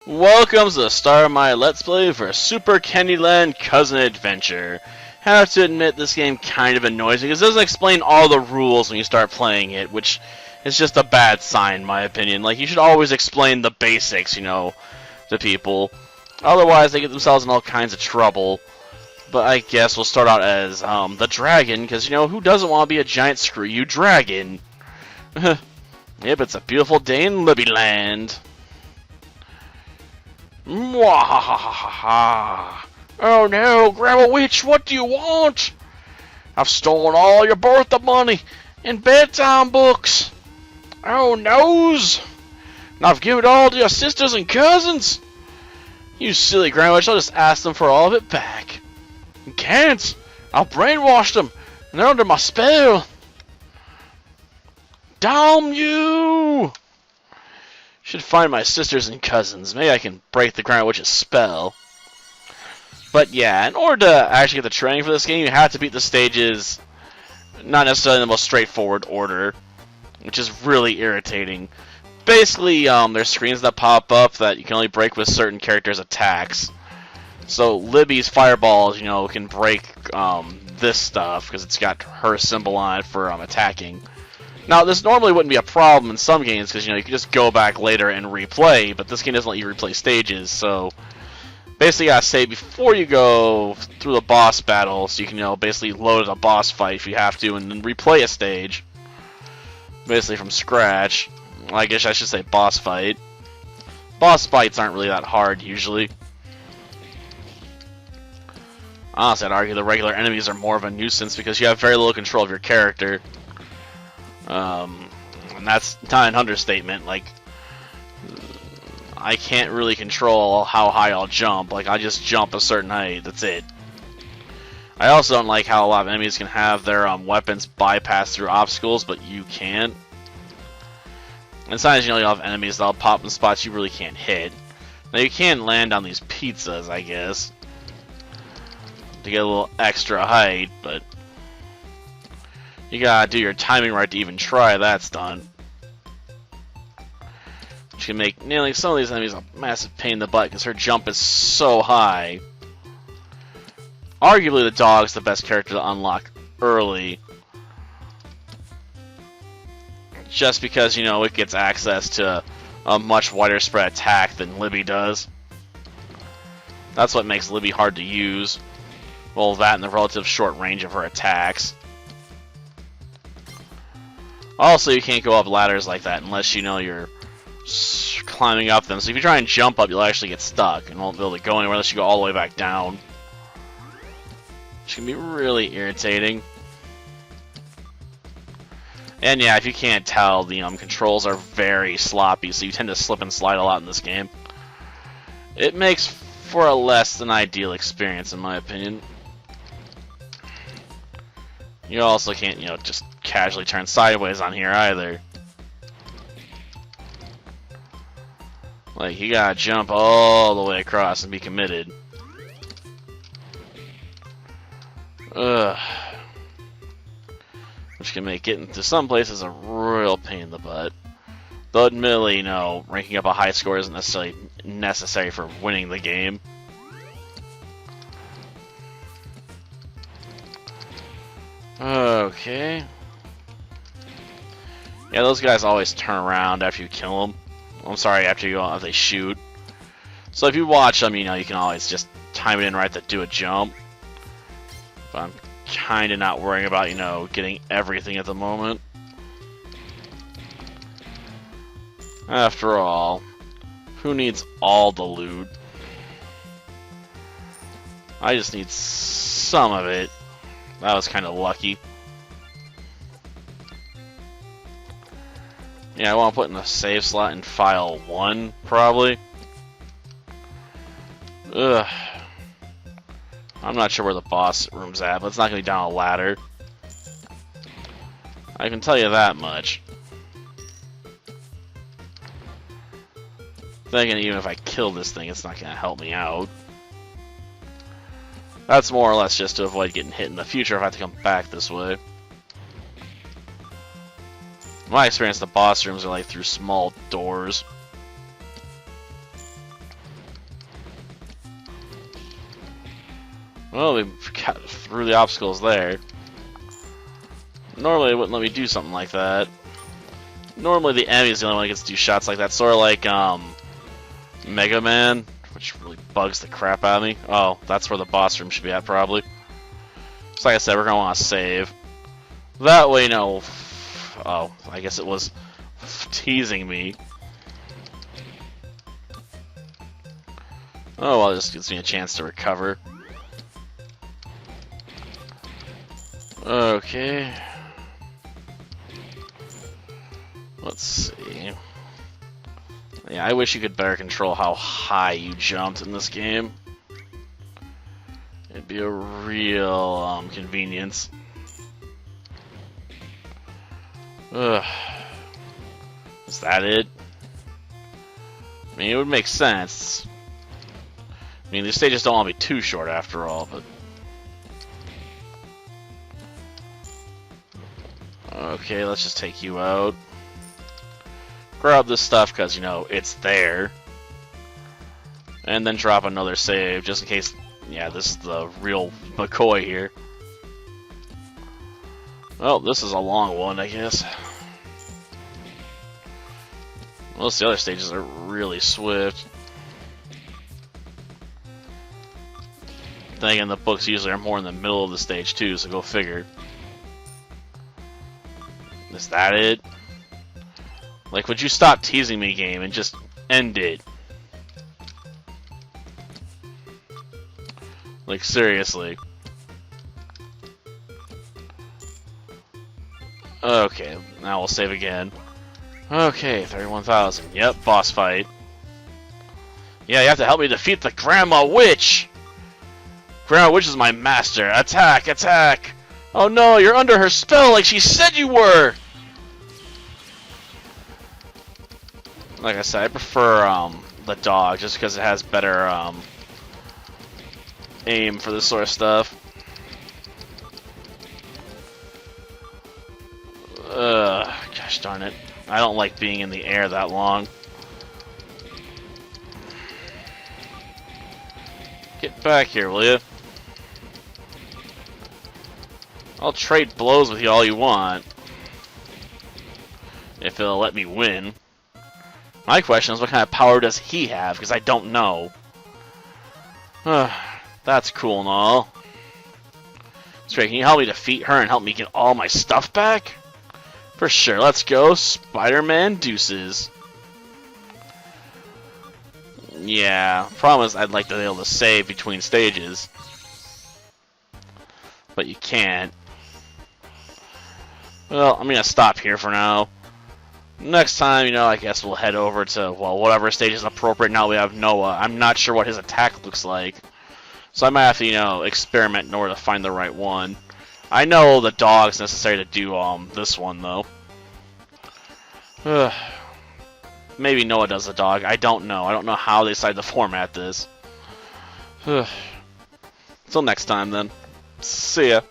Welcome to the start of my Let's Play for Super Candyland Cousin Adventure. I have to admit this game kind of annoys me because it doesn't explain all the rules when you start playing it, which is just a bad sign in my opinion. Like, you should always explain the basics, to people. Otherwise they get themselves in all kinds of trouble. But I guess we'll start out as the dragon, because who doesn't want to be a giant screw you dragon? Yep, it's a beautiful day in Libbyland. Mwahahaha. Oh no, Grandma Witch, what do you want? I've stolen all your birthday money and bedtime books. Oh noes. And I've given it all to your sisters and cousins. You silly Grandma Witch, I'll just ask them for all of it back. You can't. I'll brainwash them. And they're under my spell. Damn you! Should find my sisters and cousins. Maybe I can break the Grandma Witch's spell. But yeah, in order to actually get the training for this game, you have to beat the stages not necessarily in the most straightforward order, which is really irritating. Basically, there's screens that pop up that you can only break with certain characters' attacks. So Libby's fireballs, can break this stuff because it's got her symbol on it for attacking. Now, this normally wouldn't be a problem in some games because, you can just go back later and replay, but this game doesn't let you replay stages, so basically you gotta save before you go through the boss battle, so you can, basically load a boss fight if you have to, and then replay a stage, basically from scratch. Well, I guess I should say boss fight. Boss fights aren't really that hard, usually. Honestly, I'd argue the regular enemies are more of a nuisance because you have very little control of your character. And that's not an understatement. Like, I can't really control how high I'll jump. Like, I just jump a certain height. That's it. I also don't like how a lot of enemies can have their weapons bypass through obstacles, but you can't. And sometimes you'll have enemies that'll pop in spots you really can't hit. Now you can land on these pizzas, I guess, to get a little extra height, but you gotta do your timing right to even try that stunt. Which can make nailing some of these enemies a massive pain in the butt because her jump is so high. Arguably the dog's the best character to unlock early. Just because, it gets access to a much wider spread attack than Libby does. That's what makes Libby hard to use. Well, that and the relative short range of her attacks. Also, you can't go up ladders like that unless you're climbing up them. So if you try and jump up, you'll actually get stuck and won't be able to go anywhere unless you go all the way back down. Which can be really irritating. And yeah, if you can't tell, the controls are very sloppy, so you tend to slip and slide a lot in this game. It makes for a less than ideal experience, in my opinion. You also can't, just casually turn sideways on here either. Like, you gotta jump all the way across and be committed. Ugh. Which can make getting to some places a real pain in the butt. Though admittedly, ranking up a high score isn't necessarily necessary for winning the game. Okay. Yeah, those guys always turn around after you kill them. I'm sorry, after they shoot. So if you watch them, you can always just time it in right to do a jump. But I'm kind of not worrying about, getting everything at the moment. After all, who needs all the loot? I just need some of it. That was kind of lucky. Yeah, I want to put in a save slot in file 1, probably. Ugh. I'm not sure where the boss room's at, but it's not going to be down a ladder. I can tell you that much. Then again, even if I kill this thing, it's not going to help me out. That's more or less just to avoid getting hit in the future if I have to come back this way. In my experience, the boss rooms are like through small doors. Well, we got through the obstacles there. Normally, it wouldn't let me do something like that. Normally, the enemy is the only one that gets to do shots like that. Sort of like, Mega Man, which really bugs the crap out of me. Oh, that's where the boss room should be at, probably. So like I said, we're going to want to save. That way, no. Oh, I guess it was teasing me. Oh, well, it just gives me a chance to recover. Okay. Let's see. Yeah, I wish you could better control how high you jumped in this game. It'd be a real convenience. Ugh. Is that it? I mean, it would make sense. I mean, these stages don't want to be too short after all, but... Okay, let's just take you out. Grab this stuff because, you know, it's there. And then drop another save just in case, yeah, this is the real McCoy here. Well, this is a long one, I guess. Most of the other stages are really swift. Then again, the books usually are more in the middle of the stage too, so go figure. Is that it? Like, would you stop teasing me, game, and just end it? Like, seriously. Okay, now we'll save again. Okay, 31,000. Yep, boss fight. Yeah, you have to help me defeat the Grandma Witch! Grandma Witch is my master. Attack! Attack! Oh no, you're under her spell like she said you were! Like I said, I prefer the dog just because it has better aim for this sort of stuff. Gosh darn it. I don't like being in the air that long. Get back here, will you? I'll trade blows with you all you want. If it'll let me win. My question is, what kind of power does he have? Because I don't know. That's cool and all. Straight, can you help me defeat her and help me get all my stuff back? For sure, let's go. Spider-Man deuces. Yeah, problem is I'd like to be able to save between stages. But you can't. Well, I'm gonna stop here for now. Next time, you know, I guess we'll head over to, well, whatever stage is appropriate. Now we have Noah. I'm not sure what his attack looks like. So I might have to, you know, experiment in order to find the right one. I know the dog's necessary to do this one, though. Maybe Noah does the dog. I don't know. I don't know how they decide to format this. Until next time, then. See ya.